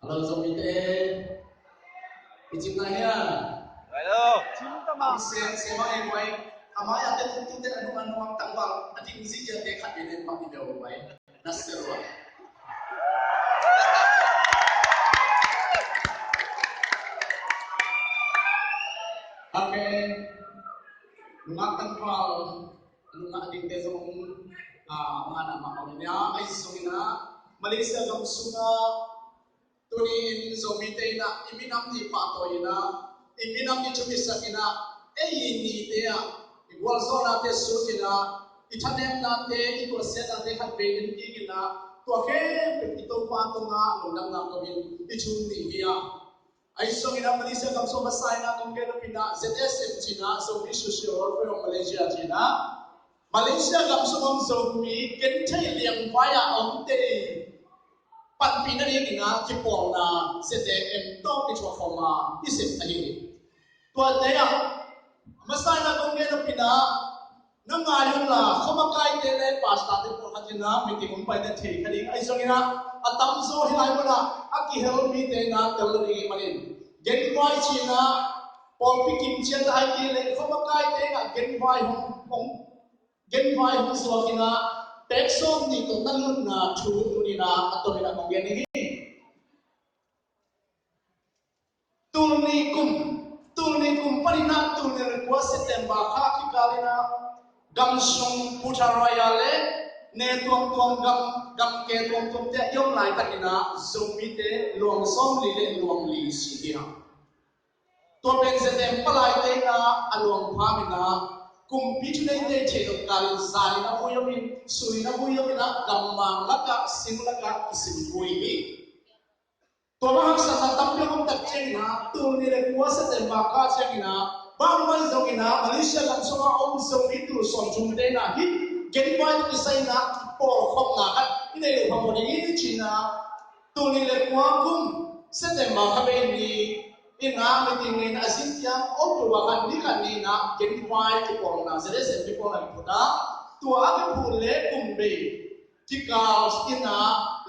Halo Zomite, izin nanya. Halo. Saya mai mai. Amaya tentu anu ang tangwal. Ating si jate kadinen pa video mai. Nasirwa. Okay. Nung tangwal, nung ating tesong mana makawanya ay sumina Malaysia gamsunga tuni Zomite na iminam ni patoina iminam ni chumisakina ni dea igual zona te sutina itanem na te ikoset na te hatbedin kigina to ke ito pato nga nunang na kawin ichun ni hiya ay songina Malaysia gamso masay na kung kaya pina ZSM China so we social welfare of Malaysia China Malaysia gamso mong zomi kentay liang via omte pan pinari nga kipong na ZSM to kichwa forma isip ahi tua daya masay na kung kaya pina nang ngayon la kumakay tele pasta de po katina meeting umpay na te kaling ay songina atam so hilay mo na aki help me te na teluri manin genway China Paul Pikim Chen ay kile kumakay te nga genway hong so kina peksom ni ko talun na thu ni na ato ni na kong geni tulni kum parina tulni request September ka kikalina gamsung putarayale ne tuang gam ke tuang te yom lai takina zomite luang som li luang li siya to ben setem palai te na along phamina kum pichune te che kalin sai na buyomin sui na buyomin na gamma laka simlaka isimbuimi to mahak sa tampyo kong takchena tulni request September ka chengina Bangman zongina Malaysia kan semua zong itu sonjung dena hit jadi banyak kisah na por khom na at ini lo pamodi ini China tuni le kuangkum September kabe ni ina meeting na asintia oktober kan ni na jadi banyak por na jadi sembi por na puta tua ake pule kumbe jika ina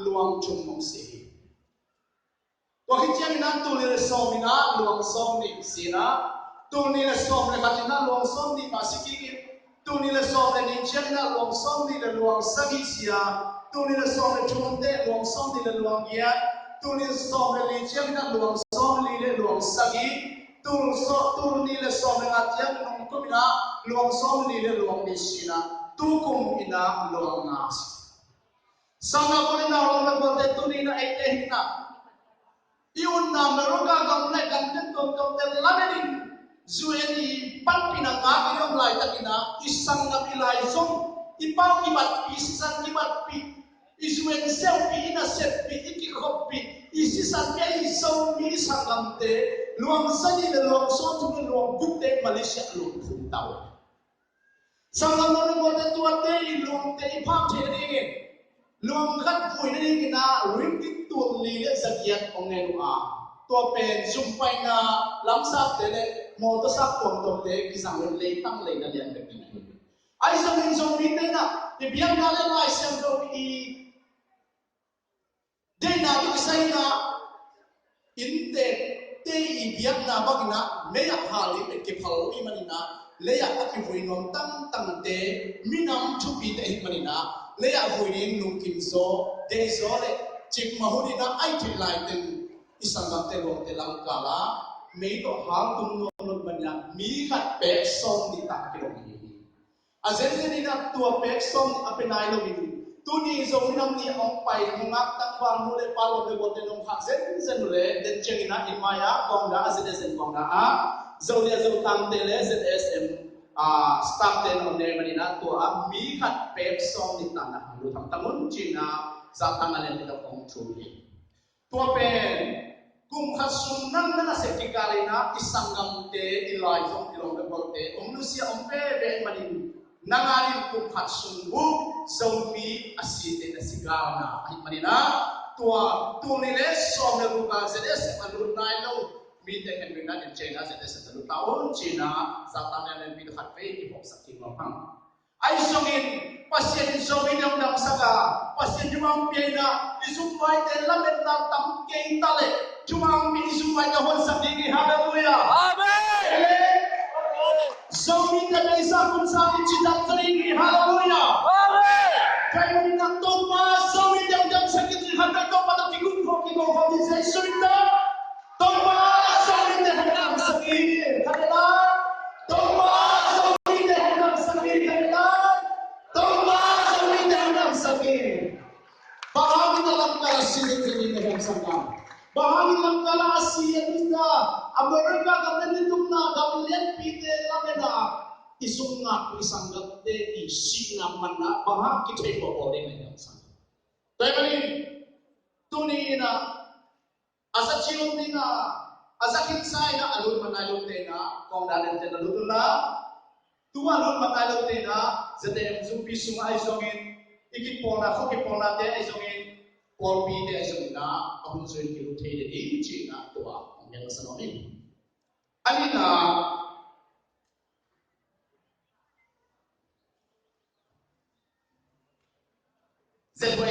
luang jumong sehi waktu yang tuni le somina luang som ni sina Tuni le som le katina luang som di pasiki tuni le som le ninjena luang som di le luang sagi sia tuni le som le chunde luang som di le luang ya tuni le som le ninjena luang som di le luang sagi tuni le som le atiang nung kumina luang som di le luang di sina tukum ina luang nas sanga kulina luang le bote tuni na ekehina iun na meroga gamle gamten tom tel labenin Zueni pan pinangaki ng lai takina isang napilay zong ipaw ibat isisan ibat pi izuen selfie ina selfie ikikopi isisan kaya isang isang gamte luang sani na luang son na luang gupte Malaysia luang puntaw sangam na luang tuwate luang te ipam tingin luang kat puy na kina ringgit tuwali zakiat ongenua tua pen sumpay na lamsap tele motosak tuang te kisang le tang le na lian begini ay sa mite na ibiyang galen ay siyang go i de na kisay na inte te ibiyang na bagina leya hali pe kipalo i manina leya akivuinom tang te minam chupi te manina leya vuinin nung kimso de zole chip mahuli na ay tilay ten isang gaptelong telang kala may to hal tumnong banya mi kat pekson di takilong ini azen ni na tua pekson apenay login tuni zo minam ni ong pai mungak takwa mule palo de bote nong hakzen zenule den chengina imaya kongda azen kongda a zo dia zo tang tele ZSM staff den on de manina tua mi kat pekson di tanah lu tangun China za tangalen kita kong chuli tua pen kung kasunang na sekikali na isang gamte ilay zong ilong bolte umlusia umpe ben manin nangarin kung kasunbu zombie asite na sigal na ay manina tua tunile so na luka zedes alun nailo mite kan wina in China zedes alun taon China sa tanan ng pinakat pe ipok sa kimapang ay songin pasien zomi dam dam saka pasien jumang piena isumpai te lamet na tam ke tale jumang pi isumpai te hon sakini haleluya amen zomi te beisa kun sa ichitam trini haleluya amen kaya minang toma zomi dam dam sakini handa to pada tigun ko ki ko di sesuita toma zomi te handa sakini haleluya toma zomi te handa sakini haleluya toma zomi te handa sakini bahagi dalam kalasirin ini dengan sangka bahagi dalam kalasirin kita Amerika kapten itu na kapten pite lamena isunga isanggat de isina mana bahagi kita boleh dengan sangka tapi tuni na asa cium dina asa kinsai na alun manalun tena kong dalam tena alun na tua alun manalun tena zete zumbi sungai songin ikit pona ko pona te isongin pol pi te isongin na ahun soin ki lu thei de di chi na tua ngel sanomi alina zetwe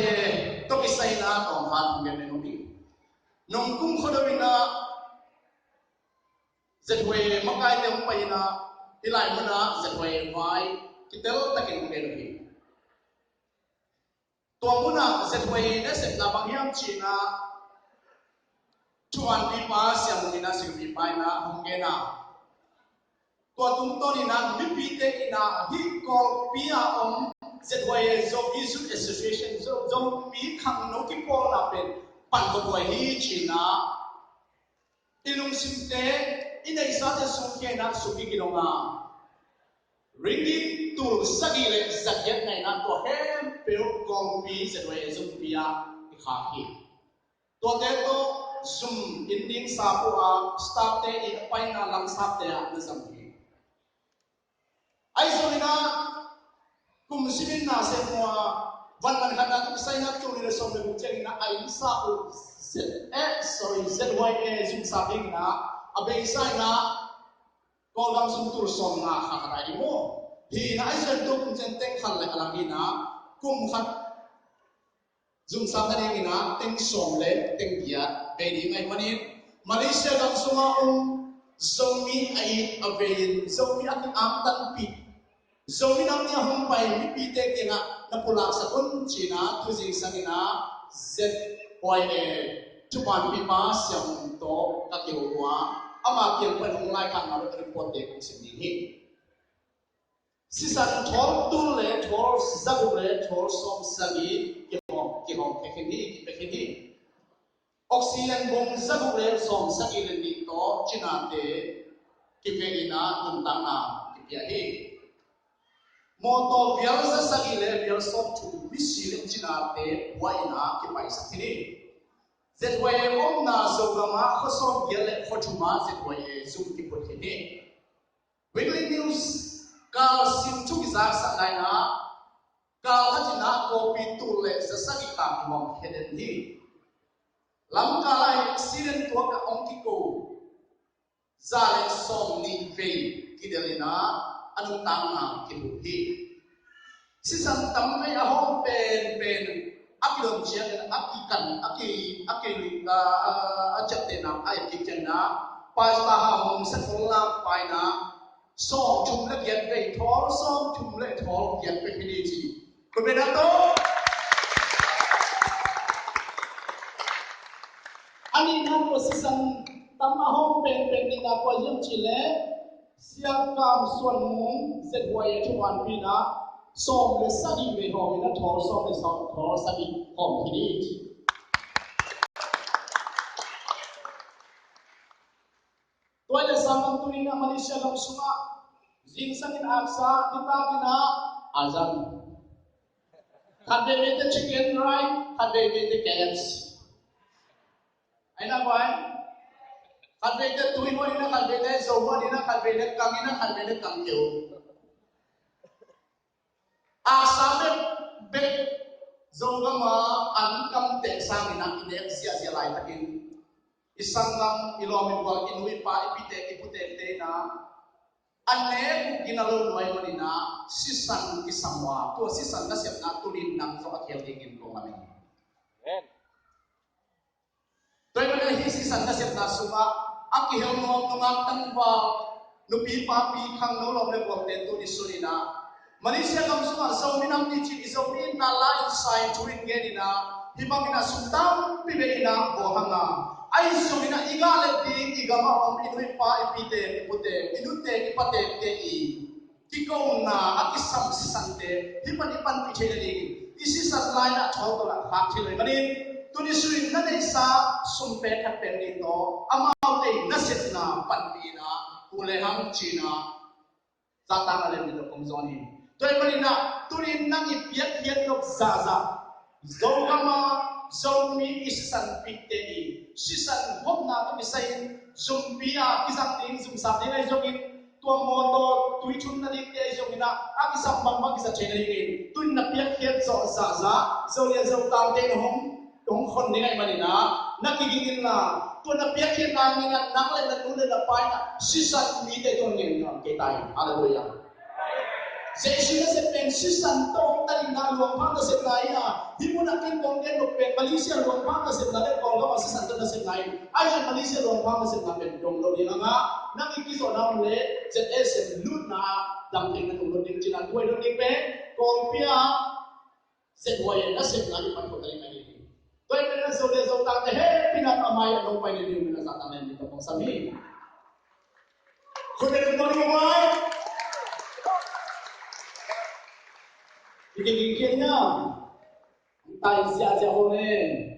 to kisai na tong han ngel nomi nong kum khodowina zetwe makai te pai na ilai mana zetwe vai kitel takin ngel nomiตัวมุนาเสร็จไปเนี่ยเสร็จแล้วบางอย่างจีน่าชวนพี่ป้าเสียงนี่นะสิ่งพี่ป้านะหงเงินะตัวตุ้มต้นนี่นะมิพิเตกินะฮิกอลปีอาอมเสร็จไปจบอิสุเอสโซเชชันจบมีขังนกิปอลนะเป็นปันตัวฮีจีน่าอิลุงสิมเตอินไอซาเตสงเกนะสุกิกิโลงาringgit tur sagile zakyat na ina to hem pero kompi zetwe zum pia ikhahi to deto zum inding sapua staff te in paina lang sap te na zamhi ai solina kum simin na se mo van man khana tu sai na tu ni so me cheng na ai sapu zetwe zum saping na abe sai na Kolam suntur som na khakarai mo hi na aisen to kun chen teng khal le alang ina kum khat zum sam na ina teng som le teng dia be di mai manin Malaysia dang sunga zomi ai avein zomi ak am tan pi zomi nam nia hom pai mi pi te kenga na pulak sa kun china tu jing sangina z oye chupan pi ma siam to ka kiwa ama kian pen ong lai kan maru report de kong sim ni sisan thor tu le thor zagu le thor som sagi ki hom ki ni oxygen bom zagu le som sagi le ni to china te ki ve ina tum tang na ki pia hi moto vial sa sagi le vial som tu mi si le china te wa ina ki pai sa ni zetwe om na zogama khosom gele khotuma zetwe zum ki pothini weekly news kal sim chu gizak sa naina kal hajina kopi tule sasagi ka mom heden hi lam kalai siren to ka ongki ko zale som ni ve kidelina anu tangna ki buhi sisan tamme a hom pen akilom chiang akikan aki achate na ai kichen na pasta ha hom sa thola paina som chum le giat ve thol som chum le thol giat ve phini chi ko be na to ani na ko sisan tam a hom pen ni na ko yim chi le siam kam suan mung zetwai chuan pina som le sagi ve ho na thor som le som thor sagi hom hini toy le samam tu ni na Malaysia lam sunga jing sangin aksa kita kina azan khade me the chicken right khade me the KFC aina boy khade the tui mo ina khade the zowa ina khade the kamina khade the kamkeu asame be zongama ankam te sangina ine sia lai takin isangam ilomin wal inui pa ipite ipute te na Ane ginalo noy manina sisan isamwa to sisan na sep na tunin nang so akhel dingin ko ngamin. Toy mana hi sisan na sep na sunga akhel no ngang tanwa nupi papi khang no lo le ko te tu isulina. Malaysia kam sunga so minam ti chi so min na line sign to in gedina himamina sutang pibeina bohanga. Ai sumina igale di igama om inui pa ipite ipute inute ipate te I kikong na akisam sisante himan ipan pichele ligi isi satlay na choto la hakchele manin tuni suin na sa sumpe kapen dito amaw te nasit na panpina ulehang china zatang alem dito kumzoni toy manina tuni nang ipiat piat lok zaza zogama zomi isisan piktei sisan hopna to bisain zumpia kisang ting zum sabding ai zongin tua moto tui chun na dik ai zongina akisam bang kisa chenai ke tun na piak khiat zo za za zo ya zo tam te hom dong khon ni ai manina nakigingin na tu na piak khiat na ni na nang le na tu le na pai na sisan mi te ton ngin na ke tai hallelujah. Sesina se pensisan to tali na luang pa se lai na himuna kin kongen no pe Malaysia luang pa se na le kong ga sisan to se lai ai Malaysia luang pa se na pen dong lo dinga na ikiso na le ZS luna dam ting na lo ding china tuai do ding pe kong pia se boy na se na ni pa ko tali mai ni toy pe na so le so ta he pina amai no pa ni ni na sa ta ne ni to sa mi ko de ko ni mai Ikikikirnya, tay siya honen.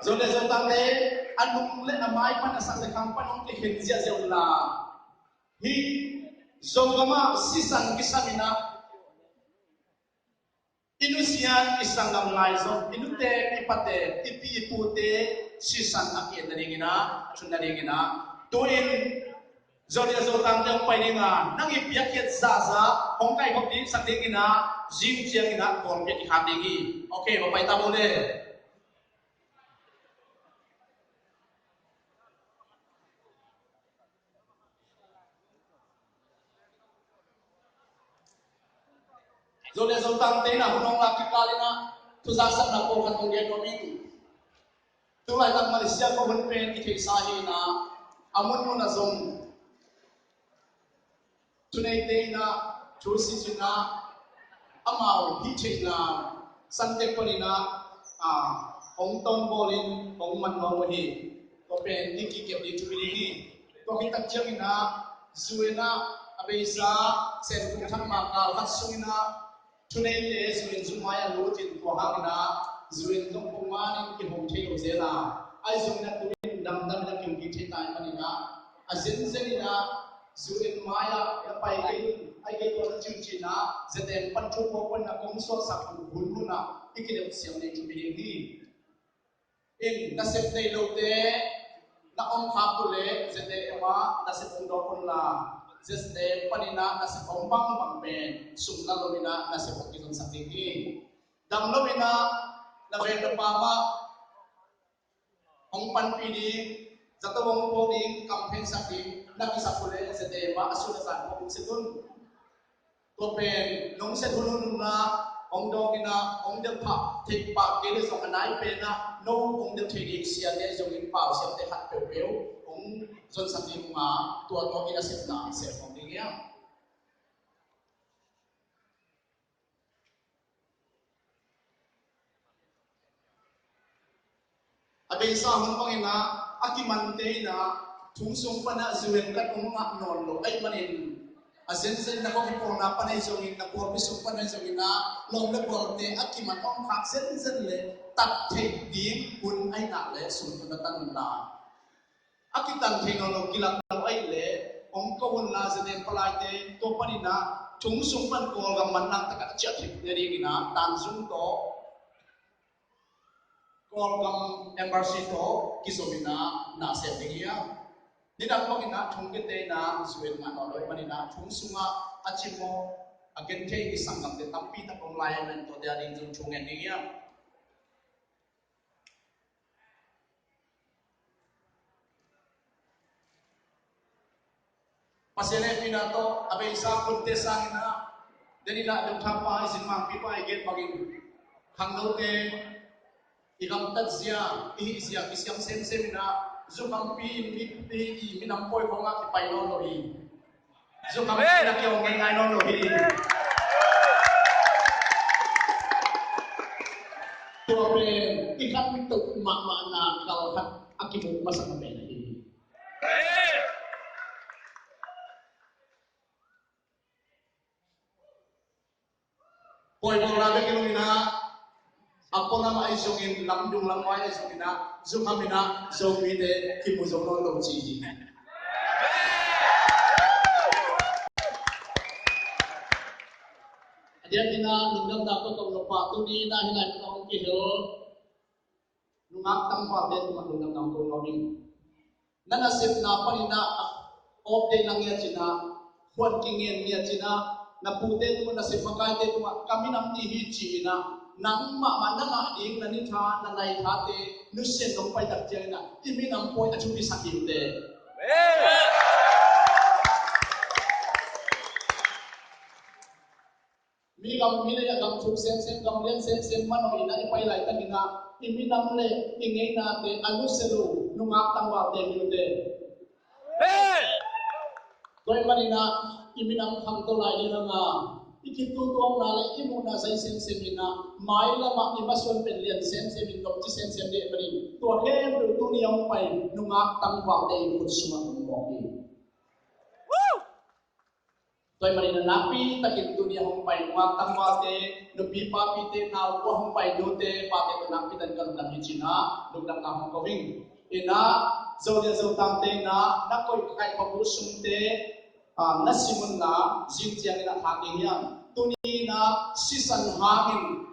Zone tangle, anong le amay pa na sang lekang panong kikin siya la. Hi, zongama sisan kisamina. Inusian isang gamlay zong, inute ipate, ipi ipute, sisan akin naringina, chunaringina. Tuin Zodia Zotang yang palinga nang ipiak yet zaza hong kai hok di sak dingina jing chiang ina kon pek ha dingi okay bapai tabo de Zodia Zotang te na hunong la kikalina tu zasak na ko kan ngge no ming tu lai tak Malaysia ko hun pen ki sahi na amun mo na zong tunai te na chusi china amao hi china sante polina hong ton bolin hong man no hi to pen ki ke di tu hi to ki tak chang ina zuena abesa sen ku thang ma ka hat sungina tunai te zuen zumaya lo tin ko hangina zuen tong pungman ki hong the lo zela ai zungna tu dam dam na ki the tai manina azen zenina Zuin Maya yang pai ai ke to chim china zeten pan chu ko pan na kong so sak bun na ikide siam nei chu bi ni in na sep nei lo te na ong kha pu le zete ma na sep do pun la zeste panina na sep ong bang ben sum na lo mina na sep ki zon sak ni dam lo mina na ve ta pa ma ong pan pi ni Zato wong po ni campaign sakti nakisa pule sa tema asuna sa mo setun topen nong se hunun na ong dong ina ong de pa tik pa ke so kanai pe na no ong de thedi sia ne jong in pa sia te hat pe pe ong son sakti ma to ina se na se ong ni ya abe sa hun pangina akimante na tungsung pa na zuwen kat nga non lo ay manin asen sen na ko ko na panay zongin na ko pisong panay zongin na long le bolte akiman ong hak sen sen le tat thei ding kun ay na le sun na tan na akitan technology kilak na ay le ong ko na sa den palai te to panina tungsung pan ko ga man nang taka cha thip ne ri gina tan zum to Kolgam embassy to kisomina na setingia nida pangina thungkete na suet na no loi manina thungsunga achimo agente isangam te tampi ta konglai men to dia ring jung chungen dingia pasele pinato abe isa kontesang na deni na dong thapa isin mang pipa iget bagin hangdote ikam tatzia ihisia isyam sem na zukam pi mi minam poi konga ki paino no hi zukam na ki ong ngai no no hi tuape ikan tuk mama na kalhat akimu masa kamena hi poi bang rabe kilomina ako na maisongin lamdung lamay isongina zukamina zomide kimuzono lo chi dia kina nungdam dapat kong lupa tu ni na hinay ko kong kihil nungak tang pa din nungdam ng kong lobing nanasip na panina okay lang yan sina huwan kingin niya sina na pute tu nasip makay tu kami nang tihichi na nang mamana ding nanitha na nai thate nusen dong pai dak jeng na imi nang poi achu bi sakim de mi gam mi le gam chu sem gam len sem man oi na pai lai ta ina imi nam le ingei na te anu selu nungak tang wa te mi de toy manina imi nam kham to lai ni nga ikitu tuang na le imu na sai sem na mai la ma imason pen lian sem in dom chi sem de mari to hem tu ni yang pai nungak tang wa te ku suma mo ki toy manina napi takin tu ni hong pai nungak tang wa te no pi pa pi te na ko hong pai do te pa te napi dan kan lam hi china dum dam ka hong ko wing ina zo tang te na koi kai ko bu sum te na simun na jin chiang na hangin yang tuni na sisan hangin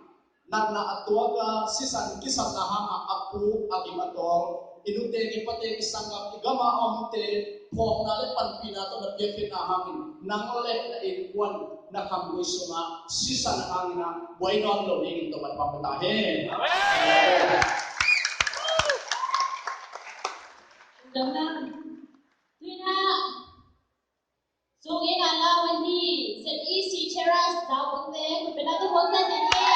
nan na atuaga sisan kisan na hanga apu agim atol inute ipate isanga igama omte phong na le panpina to na peke na hangin nang le na inkuan na kamgoy sunga sisan hangin na buainon lo ing to patpapatahe amen Jangan Tuna So in ala wani set isi cheras da bunde kupela to bonda nani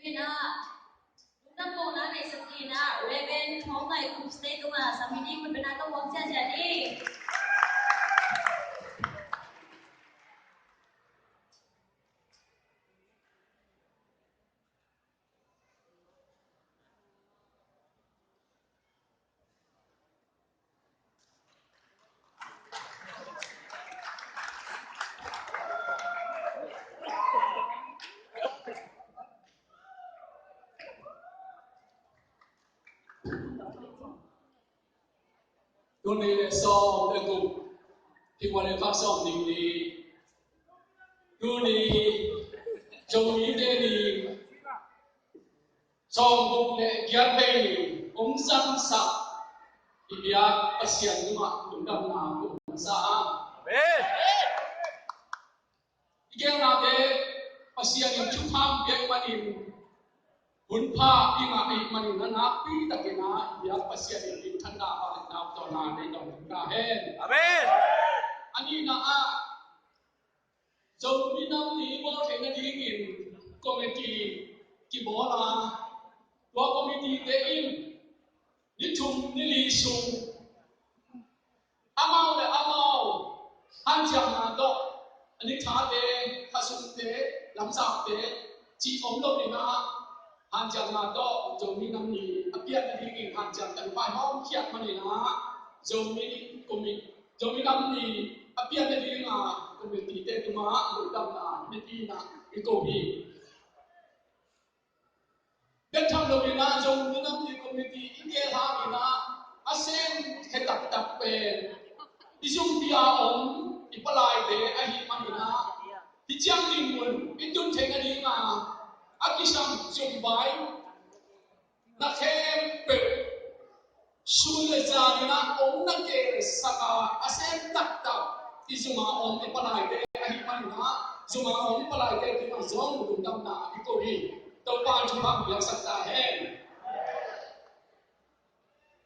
tuy na lúc đó cô nói này sự kiện na Raven không này cũng stay cũng là sami đi mình bên đó có quăng xe chạy đi Tuần này so để cùng thì quan hệ phát so tình đi tuần này trong ý đề đi trong cùng lệ kia đây đi ông sang sắc thì biar pasien cuma đúng đâm nào cũng sa Ikan nade pasien yang cukup biar manin Unpa inga ay manananapi takina ya pasya yung tanda pa na to na dito kahen. Amen. Ani na so minam ni mo kaya dingin committee kibola wa committee tein nitum nilisung amaw hanjang na do ani thade hasumte lamsakte chi ong do ni na Hanjang na to zomi namni apiat na dingin hanjang tan pai hom kiat manila zomi namni apiat na dingin committee te tuma lutam na miti na ikobi betam lo bina zomi namni committee ike ha bina asen hetak tak pen isum dia ipalai de ahi manila hijang dingmun itun thenga dinga Akisam jumbai na kem pe sule jani na na ke saka asen tak izuma ni palai de ahi manina zuma palai de ki zong dum na ikori to pa juma biak sakta hai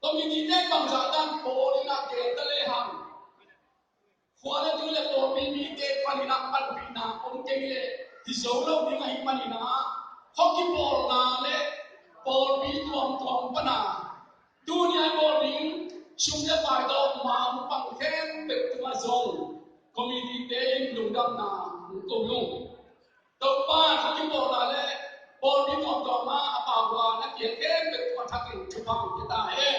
community ne bang ja dan po ni na ke tale ham khwale tu le po mi te panina palpina ke le di zolo ni ngai manina Hockey ball na le ball bi tuam pana dunia ball ring sumya pai do ma pang khem pe tua zong community day lung dam na ko lung to pa hockey ball na le ball bi tuam ma apa wa na kien khem pe tua thakin chupang kita he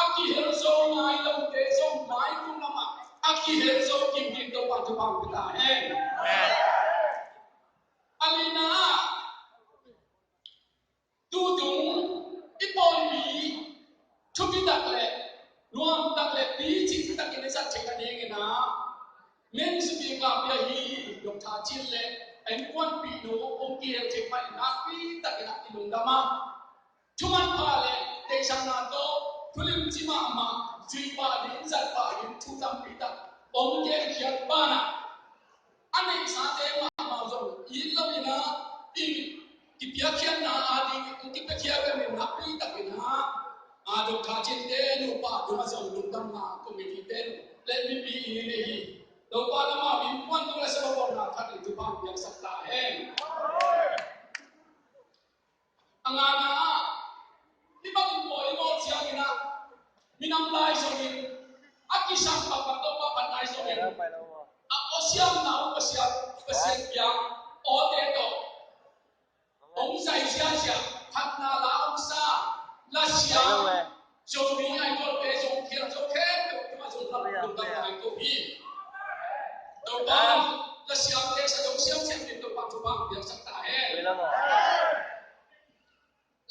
aki hel zo ngai long te zo mai kum lama aki hel zo kim kim to pa chupang kita he Alina Tudung Ipolbi Chupi Dakle Luam Dakle Pichi Takine Sacha Dingina Men Subi Kapia Hi Yokta Chile and one Pino Okia Chepai Napi Takina Ilundama Chuman Pale Teshanato ทุลิมจิมามาจุยปาดินจัดปาดินทุตัมปิตาองเกลเขียนปานะอันนี้สาเดมามาจงยินลมินะอิกิพิอาเขียนนาอาดีกิพิเขียนเป็นนักปีตะกินะอาดขาจินเดนุปาดุมาจงลุงดำนาคุมิติเดนเลมิปีอินเลฮีตัวปานามาบินวันตุลาสบวนาขัดจุบังยังสักตาเองอังอาณาที่บางคนบอกว่าเสียงนะมีน้ำลายส่งอินอากิสังปักตัวปักนายส่งอินอาโอเสียงน้ำก็เสียงเปียกโอเดโตองค์ใจเสียเสียทัดนาลาองศาลาเสียจงมีไอ้ตัวเตจงเขียนจงเขียนตัวมาจงรับลงตำแหน่งตัวพี่ตัวบ้านลาเสียเตสจงเสียงเสียงเป็นตัวปัจจุบันyangสักตาเอง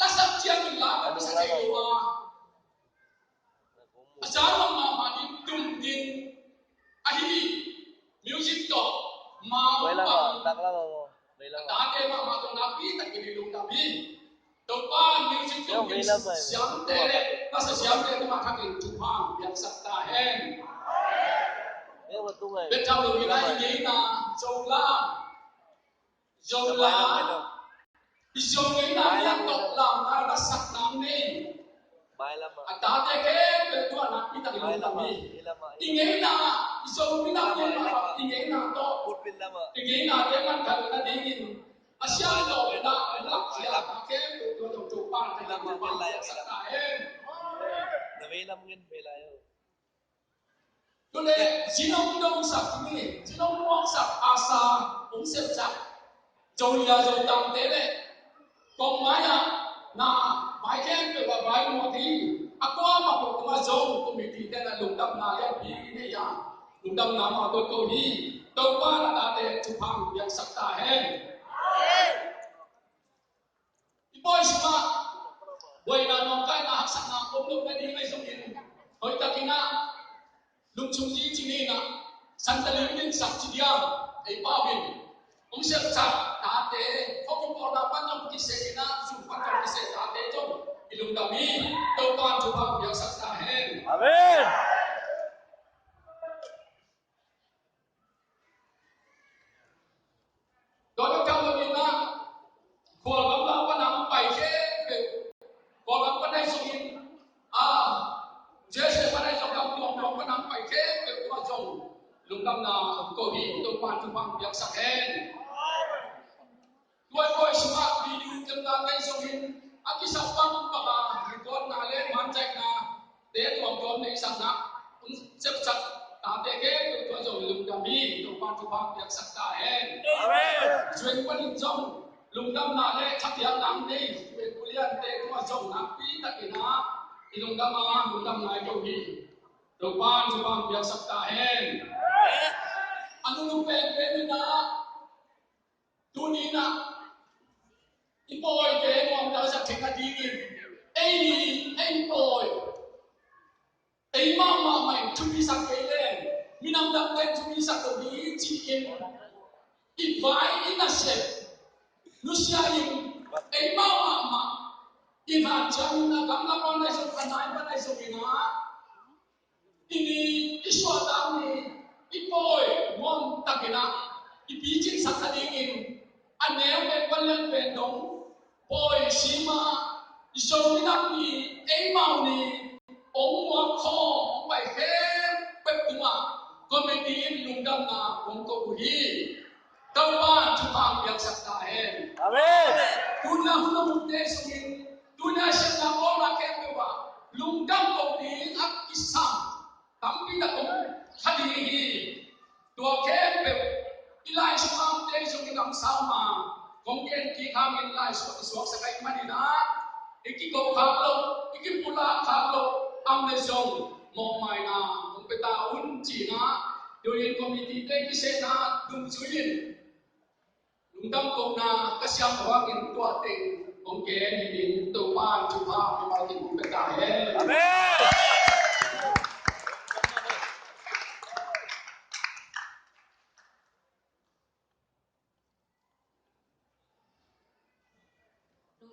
ลาสักเสียงเป็นลาเป็นสักเจตัวอาจารย์มามาดิดุมดินไอ้มิวสิกต่อมาบังตาเดมามาตรงนับปีตะกี้ลุงนับปีตัวบ้านมิวสิกต่อเสียงเตะภาษาเสียงเตะมาขัดกันจุพังyangสักตาเองเป็นเจ้าหนุ่มวินัยยิ่งนะโจลาอิโจยิ่งนะยังตกลามนะสักน้ำนี่ada teke ketua nak kita di kami. Ingin na iso pinang ni apa ingin na to. Ingin na dengan kalau na dingin. Asia to na asia teke ketua coba kita coba sakaen. Navelam ngin belayo. Tule sinong dong sak ni, sinong dong sak asa ung sep sak. Jolia jo tang tele. Kong maya na bài khen về bài mùa thi, ako mà bộ mà giống tôi bị thế là lùng đâm nào em bị này ya, lùng đâm nào mà tôi đi, tôi qua là đã để chụp hàng yang sắc ta hen. Boy sama, boy na nong kai na sắc na ôm lúc này đi ngay trong điện, hỏi ta kina, lùng chung gì chỉ nên na, santa linh linh sắc chỉ dia, ai bao bin. Ông sẽ chặt đá tế, không có nào quan trọng cái xe na, dùng quan trọng cái xe đá tế trong ilung kami, đâu toàn chụp hàng yang sắc ta hen. Amen. Đó là trong một na, của lắm là quan trọng bảy cái, của lắm quan đại song in, dễ sẽ quan đại song lắm lòng quan trọng bảy cái của dòng lung tâm na cầu hi đâu toàn chụp hàng yang sắc hen. Boy semua video tentang kai sohin aki sapang paka rekod na le manjak na te tuam tuam nei sang na sep sak ta te ke to jong lum kami to pa tu pa yak sak ta hen amen juen panin jong lum dam na le thak yang nang nei we kulian te ko jong na pi ta ke na ilung dam ma lum dam nai ko hi to pa tu pa yak sak ta hen anu lu pe pe na tu ni na boy ke mong ta sa thik ati ni ei boy ei mama mai chu bi sak ke le minam dak kai chu bi sak ko bi chi in i vai in a se nu sia in ei mama ma in ha chang na gam la kon lai so anai pa lai so ina ini iswa dam ni i boy mong takina i bi chi sak ati in anel pe palan pe dong boy sima iso minam ni ei mau ni ong wa kho bai he pe kuma committee lung dam na ong ko hi tau ba chu pa yak sak ta hen Amen. tuna hum te sungin tuna sha na ora ke pe wa lung dam ko ni ak isam tam pi da ong khadi hi tua ke pe ilai su am te sungin am sa ma kong ken ki kham in lai su sa kai mani na iki ko kham lo iki pula kham lo am le zong mo mai na kong pe ta un chi na yo yin committee te ki se na dum su yin lung dam ko na ka siam wa in tua te kong ken ni din to pa chu pa mi ma ki pe ta he Amen.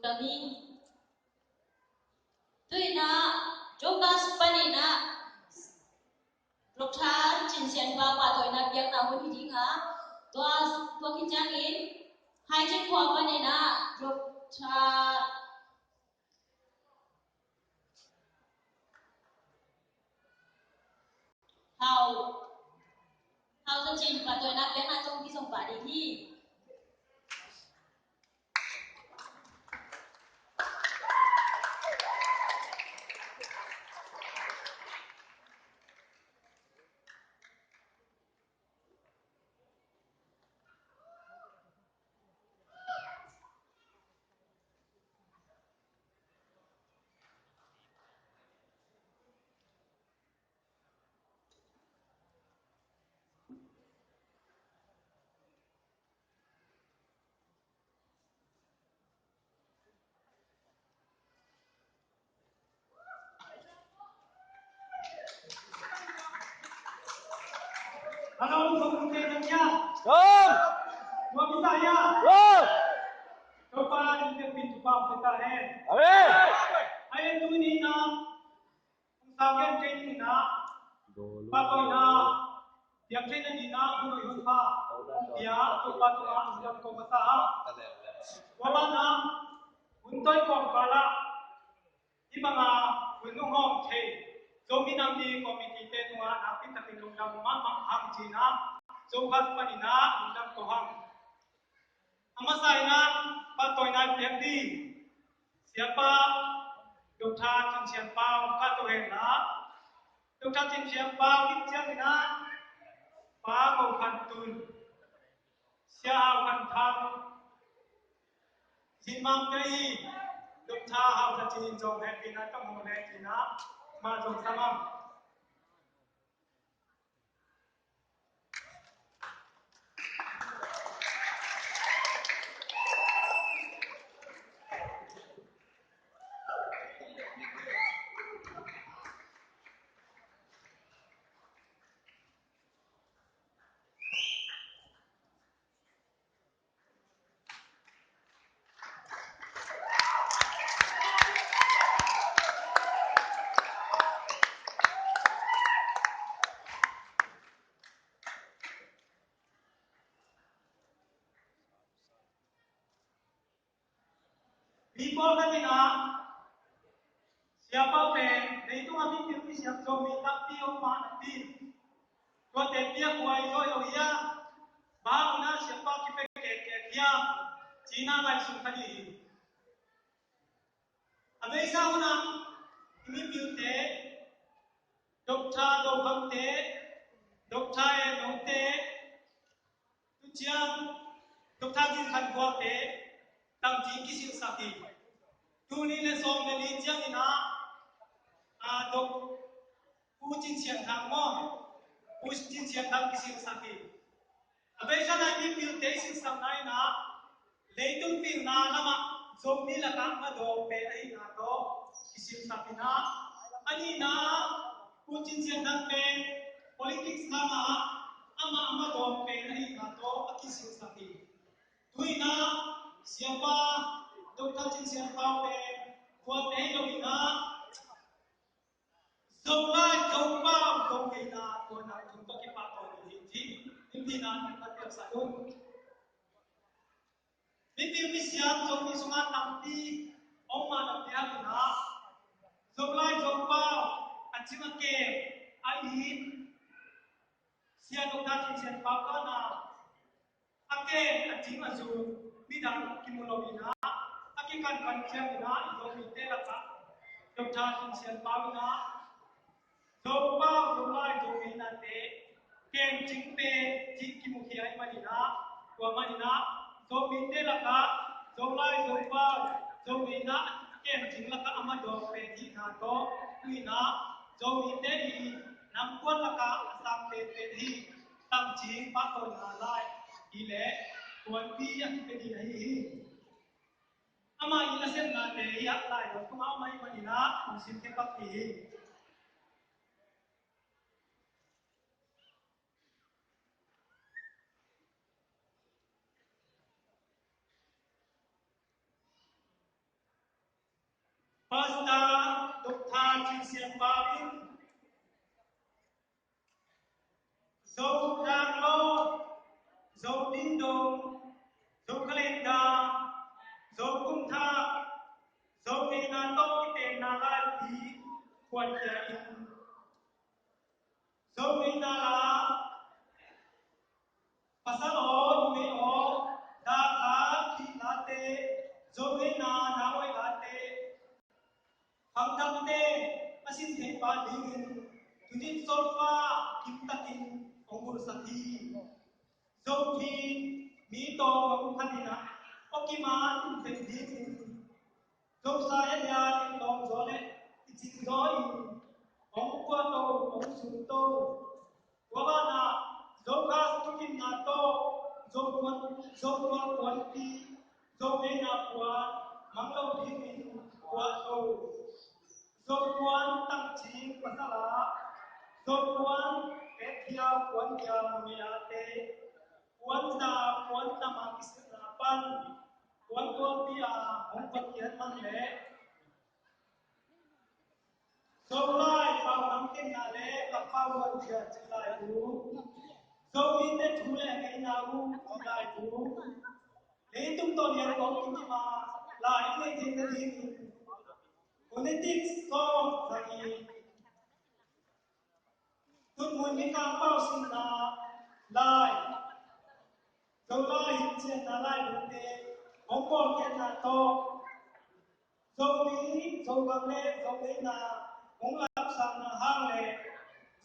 Kami tuy na chúng ta biang na hun hi nga to ki chang in hai chen kwa pa ne na Dr. Hào cho trình và tôi đã tiếng là trong cái dòng vải để thi Halo, Bung Tedanya. Đúng. Gua bisa ya. Đúng. Coba interview coba kita Amin. Ayat tu ni na, usahakan training na, patoi na, tiap training ni na, uno yun pa, ya, coba tu na, ulang ko masa, wala na, untoy ko pala, iba nga, unong hong che, so minamdi komite te tunga napit na pinungdang mamang china, so kas panina, undang kohang. Amasay na, patoi na PFD, siapa Dr. Chin Sian Pao Katohena, Dr. Chin Sian Pao Kitchamina, Pao Kantun, Xiao Kantam, Simang Kai, Dr. Hao Chin Jong Hepina Kamu Hepina, Ma Jong Samam. People katina, siapa pen, itu kami pilih siap zombie tapi orang nanti, kau tiap kuai yo ya, bahuna siapa kita dia, Cina lagi suka di. Abis itu na, ini pilih Dr. Dokhamte, Dr. Dokte, tujuan Dr. Jinkan Kuate, tang jiki sih sakit. Tuni le som le lin jiang ina dok jin xiang tang mo jin xiang tang ki sing sakit. Abai sana ki pil te sing sam nai na leitung pil na lama zombie la ka ma do pe ai na to ki sing sakina ani na jin xiang tang pe politics lama ama do pe ai na to ki sing sakit. Tui na siapa Dr. Chin Sian Pao pe kuat te lo ina Zola Jopao Zomina ko na tunto ki pa to ni hindi na natin sa doon. Hindi misyan zomi sunga tampi oma na tiyan na Zola Jopao at simake ai siya Dr. Chin Sian Pao ka na ake at simazu bidang kimulobina kan siya na zomi te la ka Dr. Chin Sian Pao na Zopa Zola Zomina te ken jingpe jiki mukhia manina wa manina Zomite laka Zola Zopa Zomina ken jinglaka ama do pe ji na to ina Zomite hi namkwa laka asam pe pe hi tam jing pa to na lai ile kwan pi ya pe di hi ama ila sen na te ya lai do kuma mai manina sim ke pak hi Pasta Dr. Chin Sian Pao in Zo Rang Lo dầu đinh đồng dầu calendar dầu cung tha dầu ngày na to cái tên na lại thì quan gia in dầu ngày na là pasal o ni o da ka ki late dầu ngày na na oi late hằng thâm tê asin thế ba dingin tudit solfa kim takin ongul sathi dầu khi mi to ngọc khadina okima tin thế dingin dầu sa ya tin long zole tin zoi ong qua to ong sun to wabana dầu ka tukin na to dầu quan ti dầu me na quan mang lo dingin quan to dầu quan tăng chi pasala dầu quan ethia quan ya meate quan ta ma kisna pan quan to pia hong patian man le dầu lai pau nam ken na le la pau quan ya chilai du dầu in te thule ngai na u chilai du le tum to nia ko kim ma la in le thing na ding politics so lagi tun mun ni ka pau sin na lai dầu lai hin chen na lai mun te ong ko ken na to dầu mi dầu bang le dầu le na ong lap sang na hang le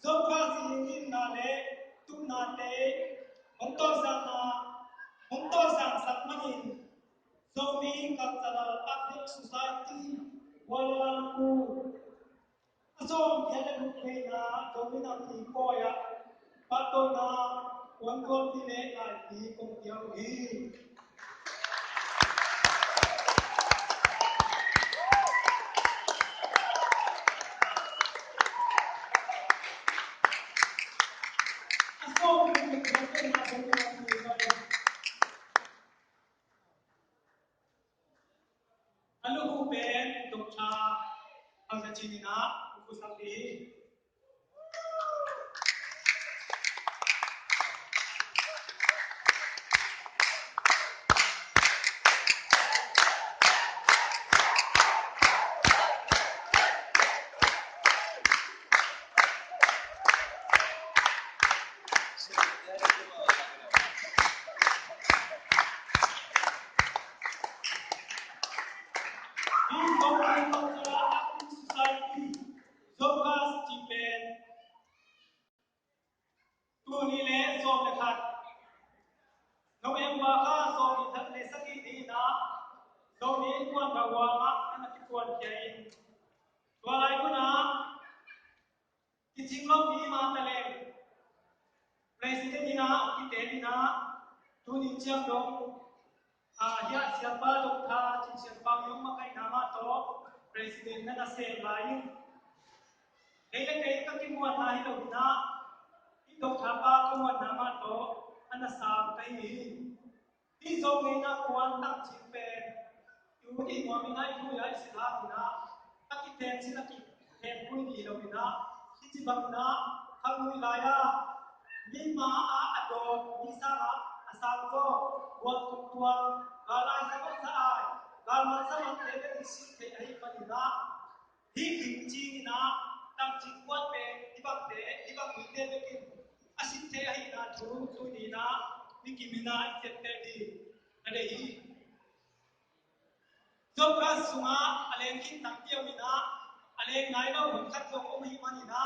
dầu ka si yin na le tu na te ong to sang sak manin dầu mi ka tsala public society wala ku Azom yana mukhe na domina ti koya pato na wanton ti le na ti kong tiao hi Azom yana mukhe na domina ti koya alu hu pen dok cha ang sa chini na kusang di President ina kita ina tu ni siap dong ya siapa dong tha siapa yang makai nama to President na nase lain ele kai ka ki muat nahi lo na itu thapa ko muat nama to ana sam kai ni ti zo nge na kwan tak chin pe yu ti mo mi na yu ya si la na ta ki ten si na ki ten pui ni lo na ki chi bang na khang mi la ya Lima ado bisa asal ko buat tuan galai sama sai galai sama tebe isi te ai panina hi kimchi na tam chi kuat pe ibak ite bekin asin te ai na tu ni na ni kimina ite te di ade hi jobka sunga aleng kin tak tiaw ni na aleng ngai no hun khat jong om hi manina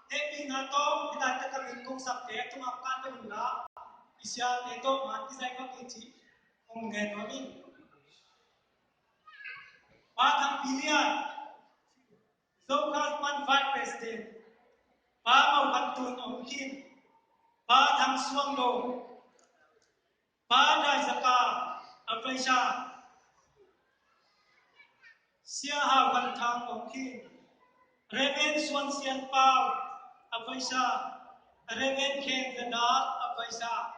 Epi nato kita tekan lingkung sabte tu makan tu nila isya itu mati saya kau kecil mungkin kami pada pilihan Zokas manfaat presiden pada bantun mungkin pada suang do pada zakat Afrika siapa bantang mungkin remen suan sian pau Afrika remen ken gendal Afrika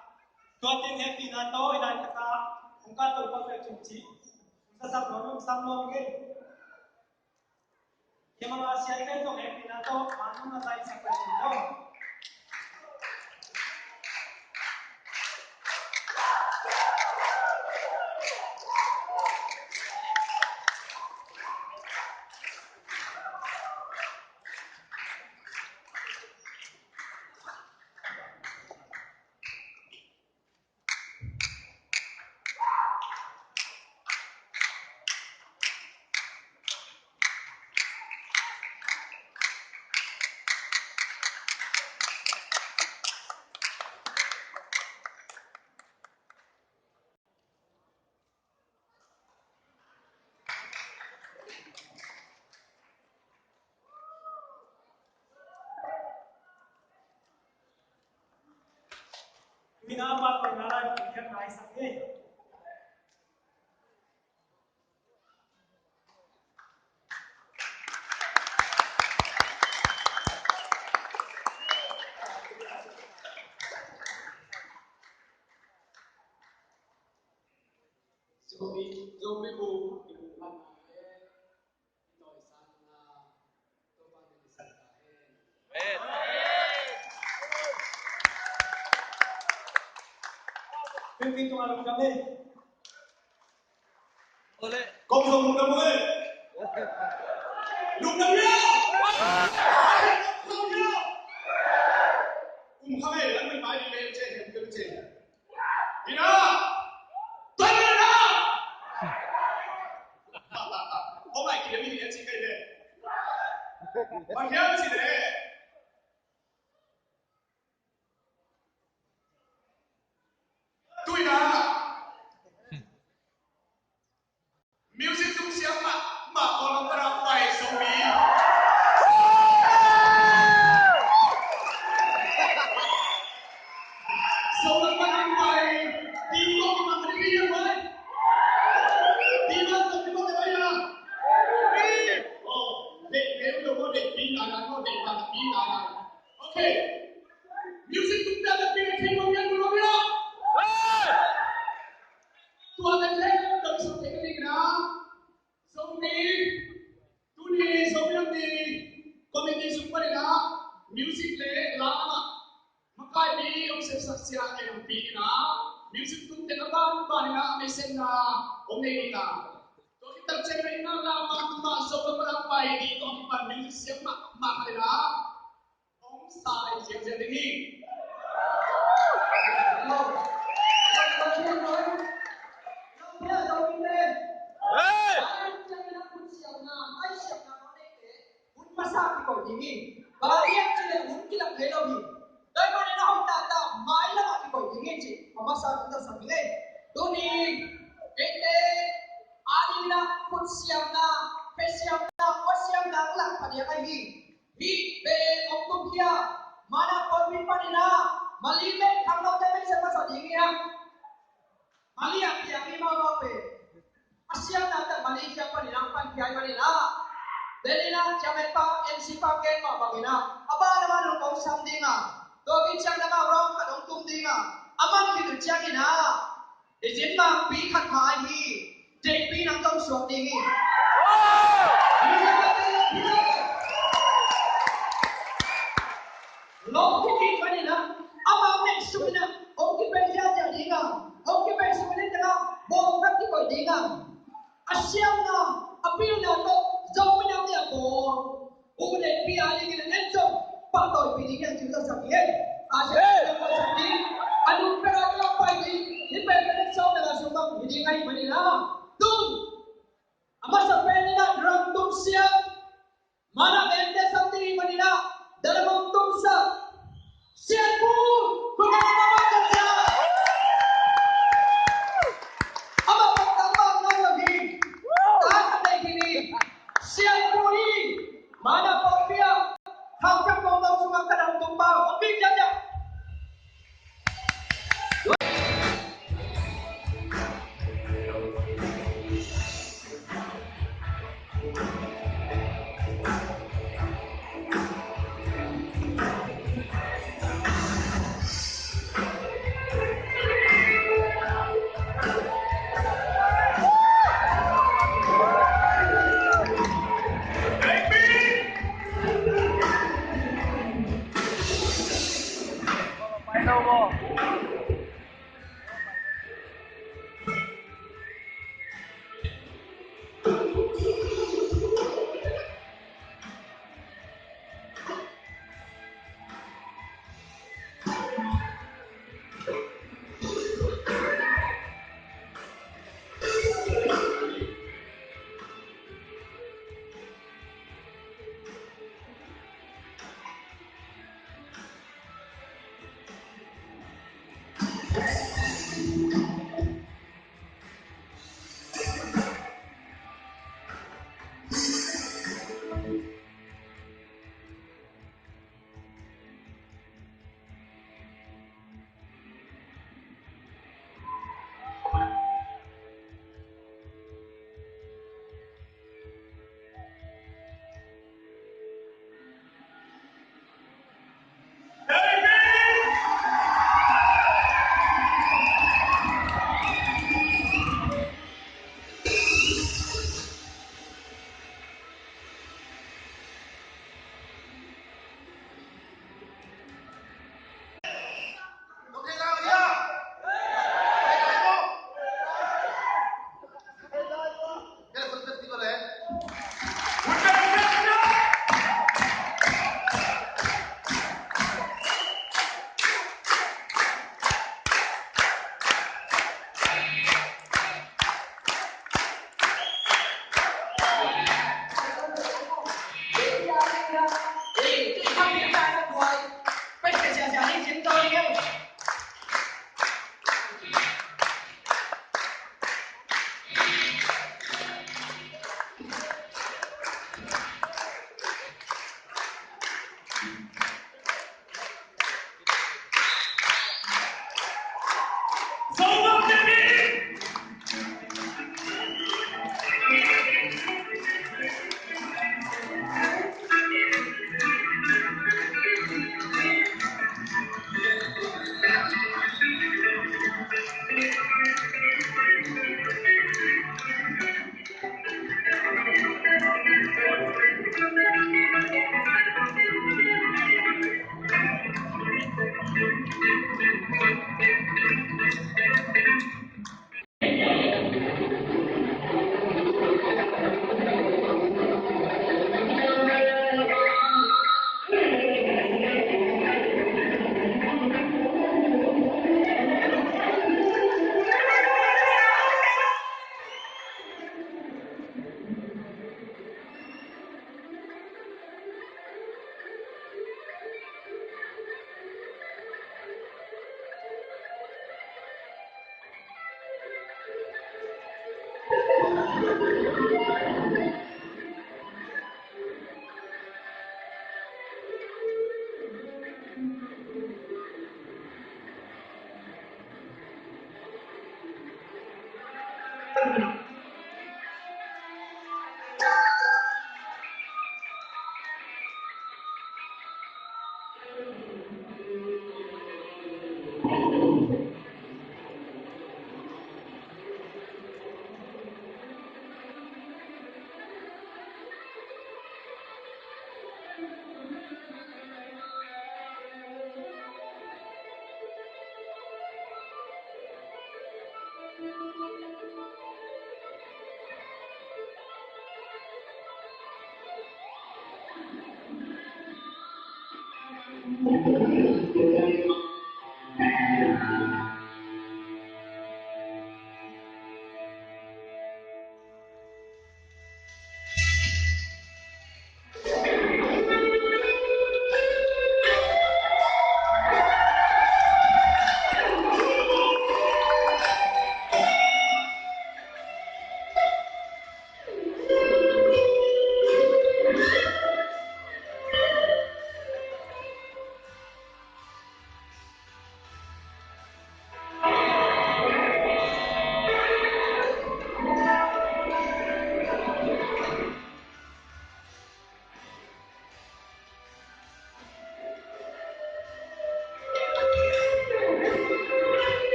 Totin happy na to inay taka kung kato pa sa chumchi sa sabon sang mo ke yung mga siya kayo to happy na to ano na tayo sa question to Bina ba ko ngala ko nai sakhe. Zombie bu di bulan ae itoi sana topan di sana Pin tu alam kami. Ole. công dùng lục đồng ơi lục đồng nhau không nhau không hay là mình phải đi lên trên hình tương trình đi nào tuần đi nào hôm nay kỷ niệm gì đến chị cây này mà hiếm gì đấy tôi là music tung siang mà còn là para quay sống bí sống là para quay đi có cái mặt đi như vậy đi đâu có cái mặt đấy à đi để nếu đâu có để đi là có để là đi là ok music tung ra là đi thêm một nhân một nữa tua cái thế đừng sợ cái gì đó sống đi tu đi sống đi comedy super đó music lệ lama makai bi ông sẽ sắc sia em bi na music tung te na ban na me sen na ông này na to ki tak chen na ina la ma so ko ra pai di to ki pan music siam ma hai na ông sai siam je ni Masaki ko dingin. Bariyan sila mungkin lang kayo ni. Dahil mo nila akong tata, maila mati ko dingin si. Masaki ta sa bile. Duni, kete, ani na kutsiyam na, pesyam na, osyam na lang padiya kay hi. Hi, be, oktum hiya, mana kolmin pa nila, malime, kamlaw tayo sa masa dingin ya. Mali ang tiyang imaw pe. Asyam na ta Malaysia pa nila, pantiyay pa nila. Delina jamet pa MC pa ken ma bagina aba naman ko samdinga dogi chang na rong ka dong tumdinga aman ki changina izin ma pi khat ma hi jp nang tong suak dingi lo ki ki kanina ama me sumina om ki pe ja ja dinga om ki pe sumina ta bo ka ki ko dinga asyam na apil na to dòng bên nhau nhà của u để pi ai đi cái em chồng ba tuổi bị đi cái chữ ta sẵn hết à sẽ em phải sẵn đi anh luôn phải làm cái phải đi những bên cái sau này là số bằng đi ngay mà đi là đúng ama sa pen nila drum tum siya mana bente something mà đi là dalam tum sa siya po kung ano naman siya ama pagtambang na lagi tahan na gini siang puri mana popia hangkap kau semua kadang tumpah ambil jaja Phải đâu vô.